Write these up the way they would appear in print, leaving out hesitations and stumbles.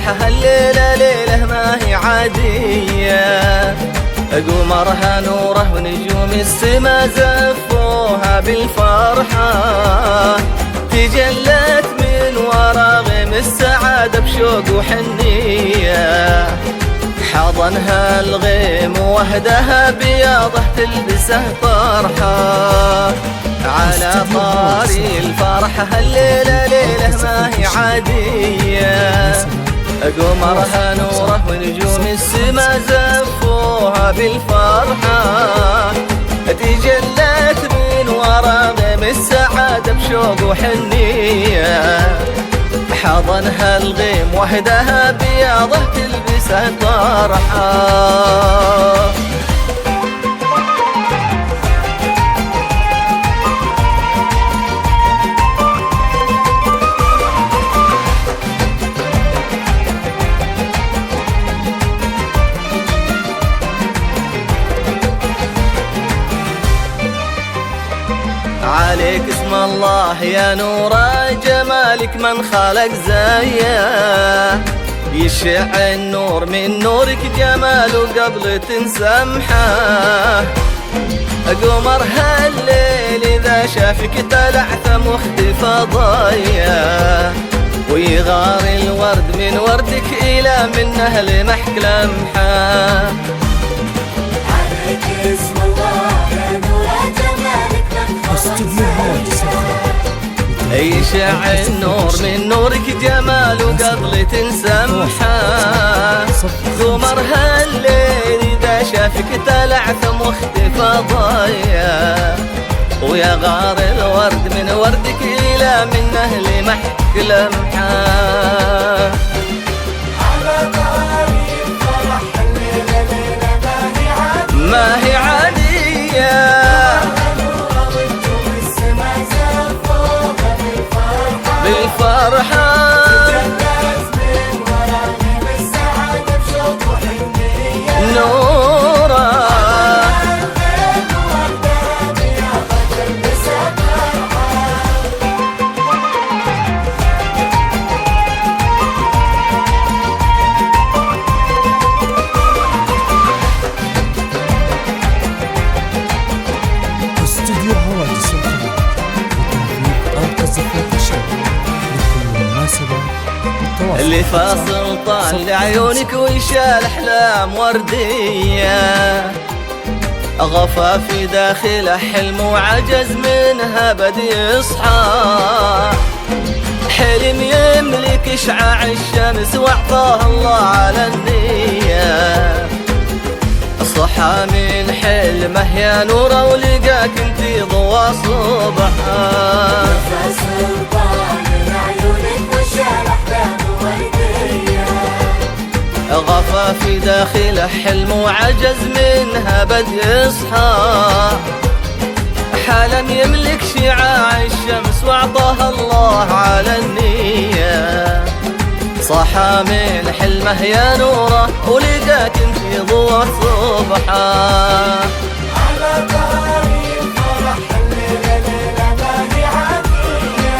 فرحة الليلة ليلة ما هي عادية، قمرها نوره ونجوم السما زفوها بالفرحة، تجلت من ورا غيم السعادة بشوق وحنية، حضنها الغيم وهدها بياضه تلبسه طرحه، على طاري الفرحة الليلة ليلة ما هي عادية، قمرها نوره ونجوم السما زفوها بالفرحة، تجلت من ورا غيم السعادة بشوق وحنية، حضنها الغيم وهدها بياضه تلبسه طرحه. عليك اسم الله يا نورا جمالك من خلق زيه، يشع النور من نورك جماله قبل تنسمحه، قمر هالليل إذا شافك تلعثم واختفى ضيه، ويغار الورد من وردك إلى منه لمحك لمحه. عليك اسم الله يا نورا جمالك يشع النور من نورك جماله قبل تنسمحه، قمر هالليل إذا شافك تلعثم واختفى ضيه، ويغار الورد من وردك إلى منه لمحك لمحه. على طاري الفرح الليلة ليلة ما هي عادية، بالفرحة تجلت من ورا غيم السعادة بشوق وحنية، نورا الغيم وردها بياضة تلبسها طرحة. استوديو حوادث الخبر وتوفيق القصة الشاب لكل مناسبة والتواصل. اللي فاصل طال لعيونك ويشال أحلام وردية، غفى في داخله حلم وعجز منها بدي يصحى، حلم يملك شعاع الشمس واعطاه الله على النية، صحى من حلمه يا نورا ولقاك انتي ضوى صبحه. فاصل طال لعيونك وشال أحلام وردية، غفى في داخله حلم وعجز منها بدي يصحى، حلم يملك شعاع الشمس واعطاها الله على النية، صحى من حلمه يا نوره ولقاك انتي ضوى صبحه. على طاري الفرح الليلة ليلة ما هي عادية،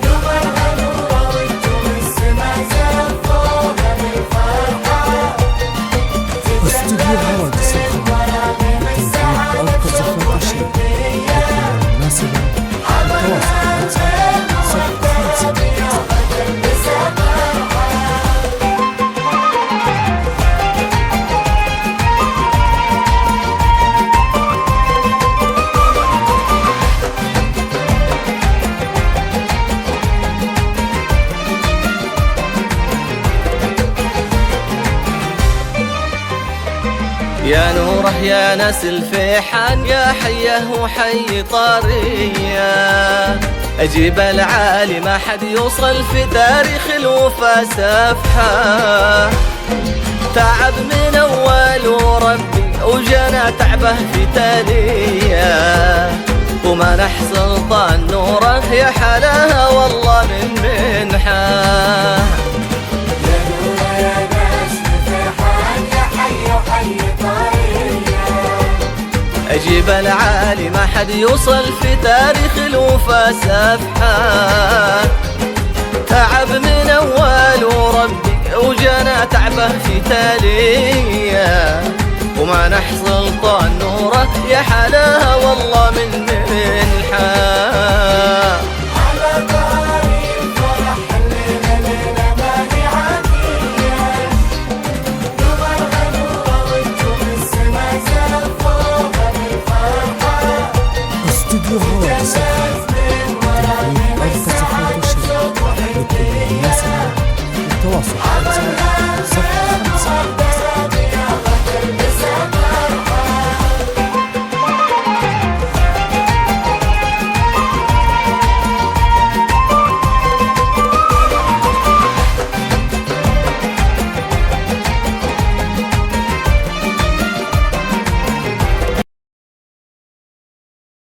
قمرها نورة ونجوم السما زفوها بالفرحة، استوديو حوادث الخبر وتوفيق القصة الشاب لكل مناسبة والتواصل. يا نوره يا ناس الفيحان يا حيه وحي طاريه، جبل عالي ما حد يوصل في تاريخ الوفا سفحه، تعب من اول وربي وجانا تعبه في تاليه، ومنح سلطان نوره يا حلاها والله من منحه. جبل عالي ما حد يوصل في تاريخ الوفا سفحه، تعب من اول وربي وجانا تعبه في تاليه وما نحصل طال نوره يا حلاها والله من حال